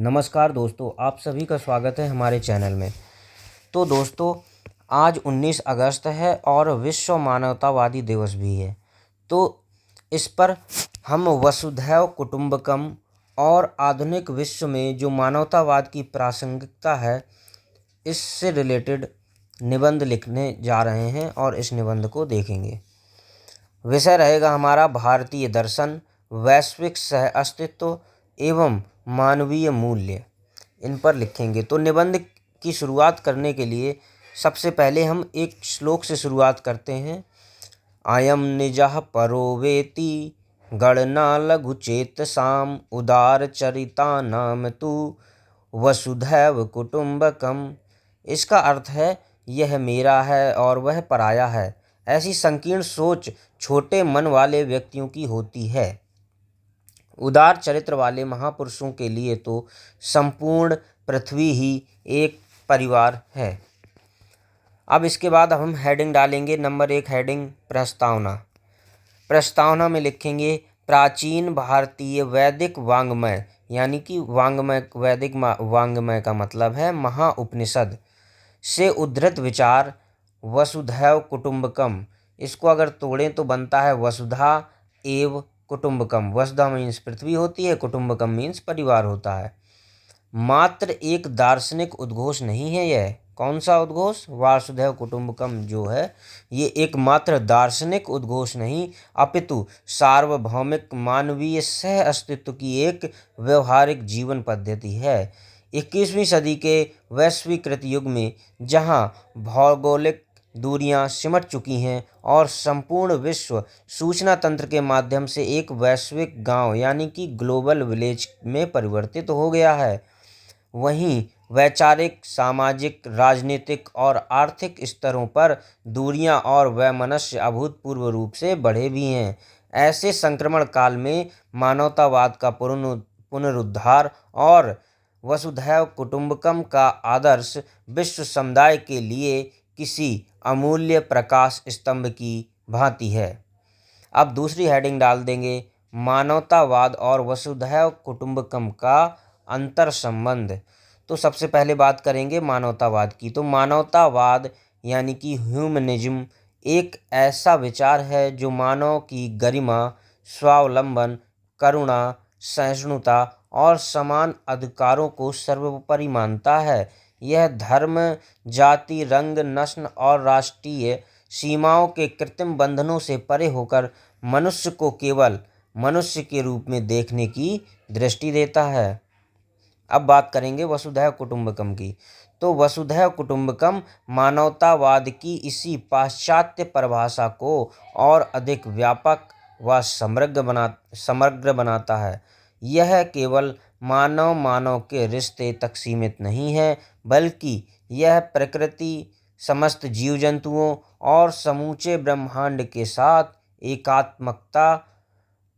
नमस्कार दोस्तों, आप सभी का स्वागत है हमारे चैनल में। तो दोस्तों, आज 19 अगस्त है और विश्व मानवतावादी दिवस भी है। तो इस पर हम वसुधैव कुटुंबकम और आधुनिक विश्व में जो मानवतावाद की प्रासंगिकता है, इससे रिलेटेड निबंध लिखने जा रहे हैं और इस निबंध को देखेंगे। विषय रहेगा हमारा भारतीय दर्शन, वैश्विक सह अस्तित्व एवं मानवीय मूल्य। इन पर लिखेंगे। तो निबंध की शुरुआत करने के लिए सबसे पहले हम एक श्लोक से शुरुआत करते हैं। अयम निजः परो वेति गणना लघु चेतसाम उदार चरिता नाम तु वसुधैव कुटुंबकम। इसका अर्थ है, यह मेरा है और वह पराया है। ऐसी संकीर्ण सोच छोटे मन वाले व्यक्तियों की होती है। उदार चरित्र वाले महापुरुषों के लिए तो संपूर्ण पृथ्वी ही एक परिवार है। अब इसके बाद हम हेडिंग डालेंगे। नंबर 1 हेडिंग प्रस्तावना। प्रस्तावना में लिखेंगे, प्राचीन भारतीय वैदिक वाङ्मय, यानी कि वाङ्मय, वैदिक वाङ्मय का मतलब है महाउपनिषद से उद्धृत विचार वसुधैव कुटुंबकम। इसको अगर तोड़ें तो बनता है वसुधा एव कुटुंबकम। वसुधा मीन्स पृथ्वी होती है, कुटुंबकम मीन्स परिवार होता है। मात्र एक दार्शनिक उद्घोष नहीं है यह। कौन सा उद्घोष? वासुधैव कुटुंबकम जो है, ये एकमात्र दार्शनिक उद्घोष नहीं, अपितु सार्वभौमिक मानवीय सह अस्तित्व की एक व्यवहारिक जीवन पद्धति है। 21वीं सदी के वैश्वीकृत युग में, जहाँ भौगोलिक दूरियां सिमट चुकी हैं और संपूर्ण विश्व सूचना तंत्र के माध्यम से एक वैश्विक गांव यानी कि ग्लोबल विलेज में परिवर्तित हो गया है, वहीं वैचारिक, सामाजिक, राजनीतिक और आर्थिक स्तरों पर दूरियां और वैमनस्य अभूतपूर्व रूप से बढ़े भी हैं। ऐसे संक्रमण काल में मानवतावाद का पुनरुद्धार और वसुधैव कुटुंबकम का आदर्श विश्व समुदाय के लिए किसी अमूल्य प्रकाश स्तंभ की भांति है। अब दूसरी हेडिंग डाल देंगे, मानवतावाद और वसुधैव कुटुंबकम का अंतर संबंध। तो सबसे पहले बात करेंगे मानवतावाद की। तो मानवतावाद यानी कि ह्यूमनिज्म एक ऐसा विचार है जो मानव की गरिमा, स्वावलंबन, करुणा, सहिष्णुता और समान अधिकारों को सर्वोपरि मानता है। यह धर्म, जाति, रंग, नस्ल और राष्ट्रीय सीमाओं के कृत्रिम बंधनों से परे होकर मनुष्य को केवल मनुष्य के रूप में देखने की दृष्टि देता है। अब बात करेंगे वसुधैव कुटुंबकम की। तो वसुधैव कुटुंबकम मानवतावाद की इसी पाश्चात्य परिभाषा को और अधिक व्यापक व समग्र बनाता है। यह केवल मानव के रिश्ते तक सीमित नहीं है, बल्कि यह प्रकृति, समस्त जीव जंतुओं और समूचे ब्रह्मांड के साथ एकात्मकता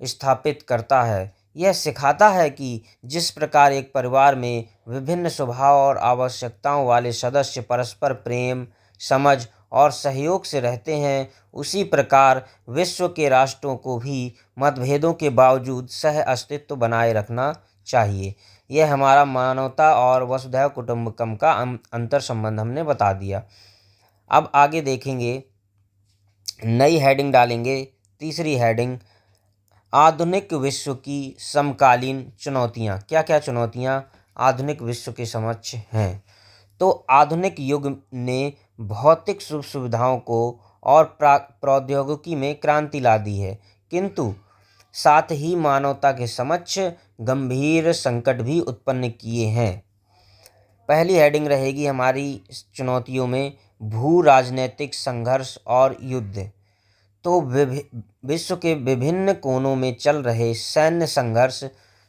स्थापित करता है। यह सिखाता है कि जिस प्रकार एक परिवार में विभिन्न स्वभाव और आवश्यकताओं वाले सदस्य परस्पर प्रेम, समझ और सहयोग से रहते हैं, उसी प्रकार विश्व के राष्ट्रों को भी मतभेदों के बावजूद सह अस्तित्व बनाए रखना चाहिए। यह हमारा मानवता और वसुधैव कुटुंबकम का अंतर संबंध हमने बता दिया। अब आगे देखेंगे, नई हेडिंग डालेंगे। तीसरी हेडिंग, आधुनिक विश्व की समकालीन चुनौतियाँ। क्या क्या चुनौतियाँ आधुनिक विश्व के समक्ष हैं? तो आधुनिक युग ने भौतिक सुख सुविधाओं को और प्रौद्योगिकी में क्रांति ला दी है, किंतु साथ ही मानवता के समक्ष गंभीर संकट भी उत्पन्न किए हैं। पहली हेडिंग रहेगी हमारी चुनौतियों में, भू राजनीतिक संघर्ष और युद्ध। तो विश्व के विभिन्न कोनों में चल रहे सैन्य संघर्ष,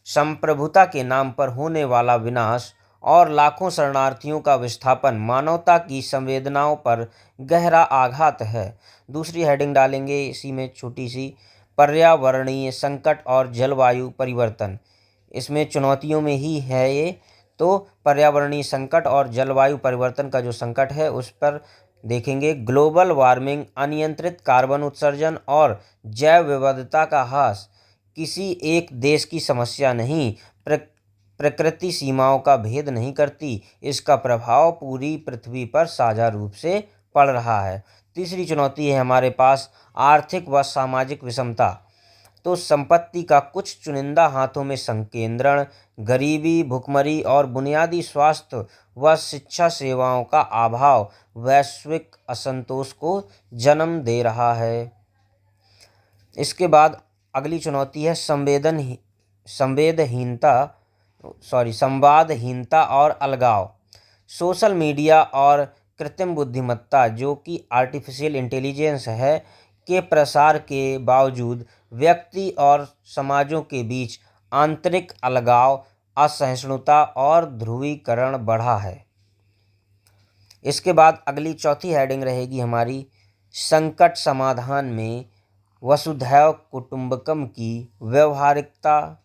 संप्रभुता के नाम पर होने वाला विनाश और लाखों शरणार्थियों का विस्थापन मानवता की संवेदनाओं पर गहरा आघात है। दूसरी हेडिंग डालेंगे इसी में छोटी सी, पर्यावरणीय संकट और जलवायु परिवर्तन। इसमें चुनौतियों में ही है ये। तो पर्यावरणीय संकट और जलवायु परिवर्तन का जो संकट है उस पर देखेंगे। ग्लोबल वार्मिंग, अनियंत्रित कार्बन उत्सर्जन और जैव विविधता का ह्रास किसी एक देश की समस्या नहीं, प्रकृति सीमाओं का भेद नहीं करती, इसका प्रभाव पूरी पृथ्वी पर साझा रूप से पड़ रहा है। तीसरी चुनौती है हमारे पास आर्थिक व सामाजिक विषमता। तो संपत्ति का कुछ चुनिंदा हाथों में संकेंद्रण, गरीबी, भुखमरी और बुनियादी स्वास्थ्य व शिक्षा सेवाओं का अभाव वैश्विक असंतोष को जन्म दे रहा है। इसके बाद अगली चुनौती है संवादहीनता और अलगाव। सोशल मीडिया और कृत्रिम बुद्धिमत्ता, जो कि आर्टिफिशियल इंटेलिजेंस है, के प्रसार के बावजूद व्यक्ति और समाजों के बीच आंतरिक अलगाव, असहिष्णुता और ध्रुवीकरण बढ़ा है। इसके बाद अगली चौथी हेडिंग रहेगी हमारी संकट समाधान में वसुधैव कुटुंबकम की व्यवहारिकता,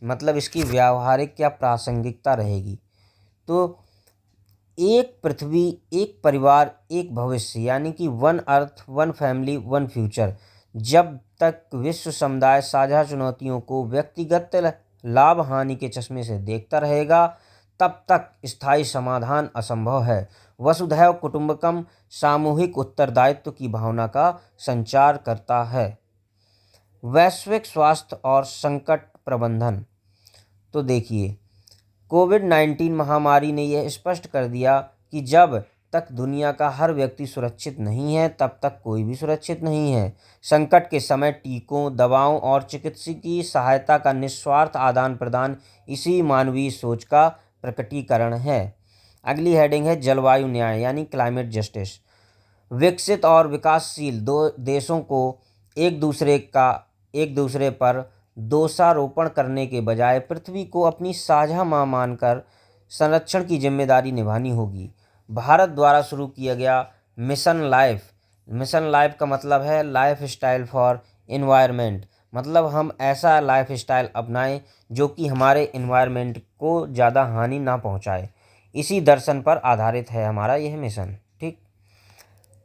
मतलब इसकी व्यावहारिक क्या प्रासंगिकता रहेगी। तो एक पृथ्वी, एक परिवार, एक भविष्य, यानी कि one earth, one family, one future. जब तक विश्व समुदाय साझा चुनौतियों को व्यक्तिगत लाभ हानि के चश्मे से देखता रहेगा, तब तक स्थायी समाधान असंभव है। वसुधैव कुटुंबकम सामूहिक उत्तरदायित्व की भावना का संचार करता है। वैश्विक स्वास्थ्य और संकट प्रबंधन। तो देखिए, कोविड-19 महामारी ने यह स्पष्ट कर दिया कि जब तक दुनिया का हर व्यक्ति सुरक्षित नहीं है, तब तक कोई भी सुरक्षित नहीं है। संकट के समय टीकों, दवाओं और चिकित्सकीय सहायता का निस्वार्थ आदान प्रदान इसी मानवीय सोच का प्रकटीकरण है। अगली हेडिंग है जलवायु न्याय, यानी क्लाइमेट जस्टिस। विकसित और विकासशील दो देशों को एक दूसरे पर दोषारोपण करने के बजाय पृथ्वी को अपनी साझा मां मानकर संरक्षण की जिम्मेदारी निभानी होगी। भारत द्वारा शुरू किया गया मिशन लाइफ का मतलब है लाइफ स्टाइल फॉर एनवायरनमेंट, मतलब हम ऐसा लाइफ स्टाइल अपनाएं जो कि हमारे एनवायरनमेंट को ज़्यादा हानि ना पहुंचाए। इसी दर्शन पर आधारित है हमारा यह मिशन। ठीक।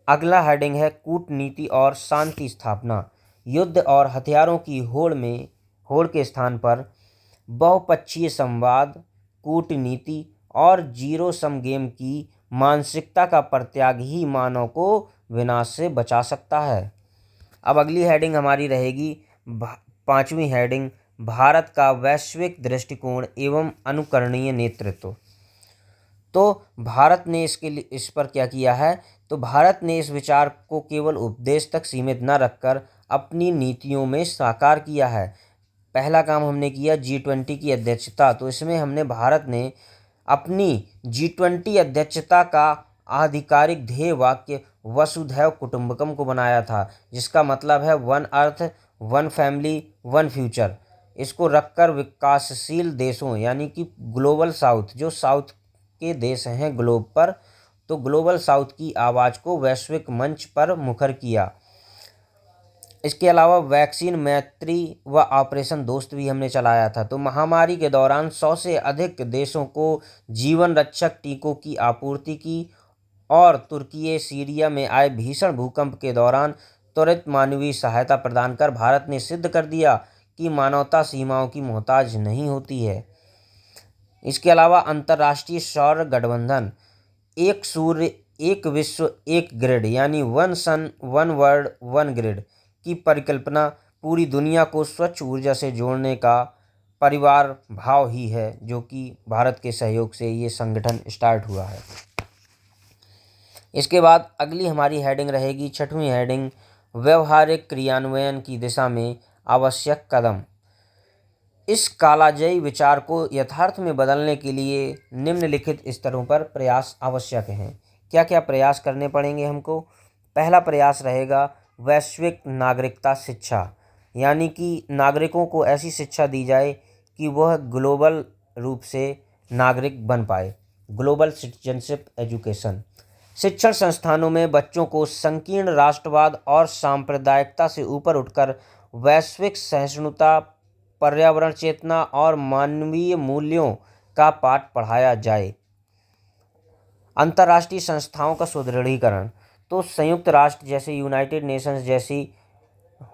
अगला हेडिंग है कूटनीति और शांति स्थापना। युद्ध और हथियारों की होड़ के स्थान पर बहुपक्षीय संवाद, कूटनीति और जीरो सम गेम की मानसिकता का परित्याग ही मानव को विनाश से बचा सकता है। अब अगली हेडिंग हमारी रहेगी पांचवी हेडिंग, भारत का वैश्विक दृष्टिकोण एवं अनुकरणीय नेतृत्व। तो भारत ने इस पर क्या किया है, तो भारत ने इस विचार को केवल उपदेश तक सीमित न रखकर अपनी नीतियों में साकार किया है। पहला काम हमने किया G20 की अध्यक्षता। तो इसमें भारत ने अपनी G20 अध्यक्षता का आधिकारिक ध्येय वाक्य वसुधैव कुटुंबकम को बनाया था, जिसका मतलब है one earth, one family, one future. इसको रखकर विकासशील देशों, यानी कि ग्लोबल साउथ, जो साउथ के देश हैं ग्लोब पर, तो ग्लोबल साउथ की आवाज़ को वैश्विक मंच पर मुखर किया। इसके अलावा वैक्सीन मैत्री व ऑपरेशन दोस्त भी हमने चलाया था। तो महामारी के दौरान 100 से अधिक देशों को जीवन रक्षक टीकों की आपूर्ति की और तुर्की सीरिया में आए भीषण भूकंप के दौरान त्वरित मानवीय सहायता प्रदान कर भारत ने सिद्ध कर दिया कि मानवता सीमाओं की मोहताज नहीं होती है। इसके अलावा अंतर्राष्ट्रीय सौर गठबंधन, एक सूर्य, एक विश्व, एक ग्रिड, यानी वन सन, वन वर्ल्ड, वन ग्रिड की परिकल्पना पूरी दुनिया को स्वच्छ ऊर्जा से जोड़ने का परिवार भाव ही है, जो कि भारत के सहयोग से ये संगठन स्टार्ट हुआ है। इसके बाद अगली हमारी हेडिंग रहेगी छठवीं हेडिंग, व्यवहारिक क्रियान्वयन की दिशा में आवश्यक कदम। इस कालजयी विचार को यथार्थ में बदलने के लिए निम्नलिखित स्तरों पर प्रयास आवश्यक हैं। क्या क्या प्रयास करने पड़ेंगे हमको? पहला प्रयास रहेगा वैश्विक नागरिकता शिक्षा, यानी कि नागरिकों को ऐसी शिक्षा दी जाए कि वह ग्लोबल रूप से नागरिक बन पाए। Global citizenship education. शिक्षण संस्थानों में बच्चों को संकीर्ण राष्ट्रवाद और सांप्रदायिकता से ऊपर उठकर वैश्विक सहिष्णुता, पर्यावरण चेतना और मानवीय मूल्यों का पाठ पढ़ाया जाए। अंतर्राष्ट्रीय संस्थाओं का सुदृढ़ीकरण। तो संयुक्त राष्ट्र जैसे यूनाइटेड नेशंस जैसी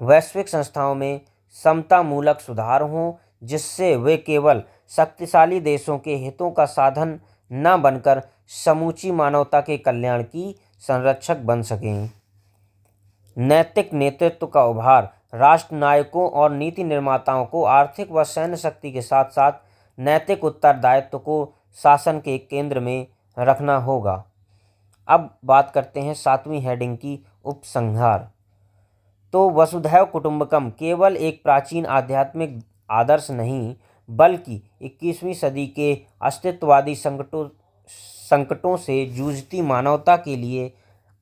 वैश्विक संस्थाओं में समतामूलक सुधार हों, जिससे वे केवल शक्तिशाली देशों के हितों का साधन न बनकर समूची मानवता के कल्याण की संरक्षक बन सकें। नैतिक नेतृत्व का उभार। राष्ट्र नायकों और नीति निर्माताओं को आर्थिक व सैन्य शक्ति के साथ साथ नैतिक उत्तरदायित्व को शासन के केंद्र में रखना होगा। अब बात करते हैं 7वीं हेडिंग की, उपसंहार। तो वसुधैव कुटुंबकम केवल एक प्राचीन आध्यात्मिक आदर्श नहीं, बल्कि 21वीं सदी के अस्तित्ववादी संकटों से जूझती मानवता के लिए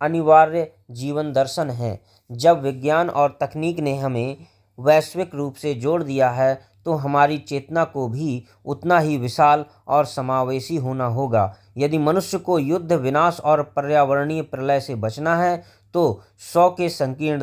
अनिवार्य जीवन दर्शन है। जब विज्ञान और तकनीक ने हमें वैश्विक रूप से जोड़ दिया है, तो हमारी चेतना को भी उतना ही विशाल और समावेशी होना होगा। यदि मनुष्य को युद्ध, विनाश और पर्यावरणीय प्रलय से बचना है, तो 100 के संकीर्ण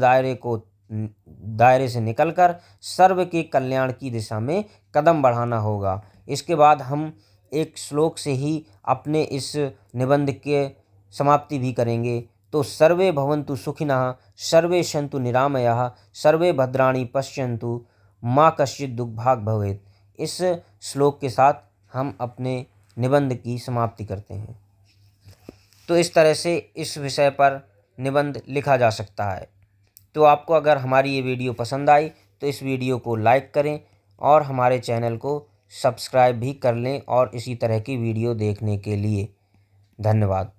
दायरे से निकलकर सर्व के कल्याण की दिशा में कदम बढ़ाना होगा। इसके बाद हम एक श्लोक से ही अपने इस निबंध के समाप्ति भी करेंगे। तो सर्वे भवन्तु सुखिनः, सर्वे सन्तु निरामयाः, सर्वे भद्राणि पश्यन्तु, माँ कश्चित् दुर्भाग् भवेत्। इस श्लोक के साथ हम अपने निबंध की समाप्ति करते हैं। तो इस तरह से इस विषय पर निबंध लिखा जा सकता है। तो आपको अगर हमारी ये वीडियो पसंद आई तो इस वीडियो को लाइक करें और हमारे चैनल को सब्सक्राइब भी कर लें और इसी तरह की वीडियो देखने के लिए धन्यवाद।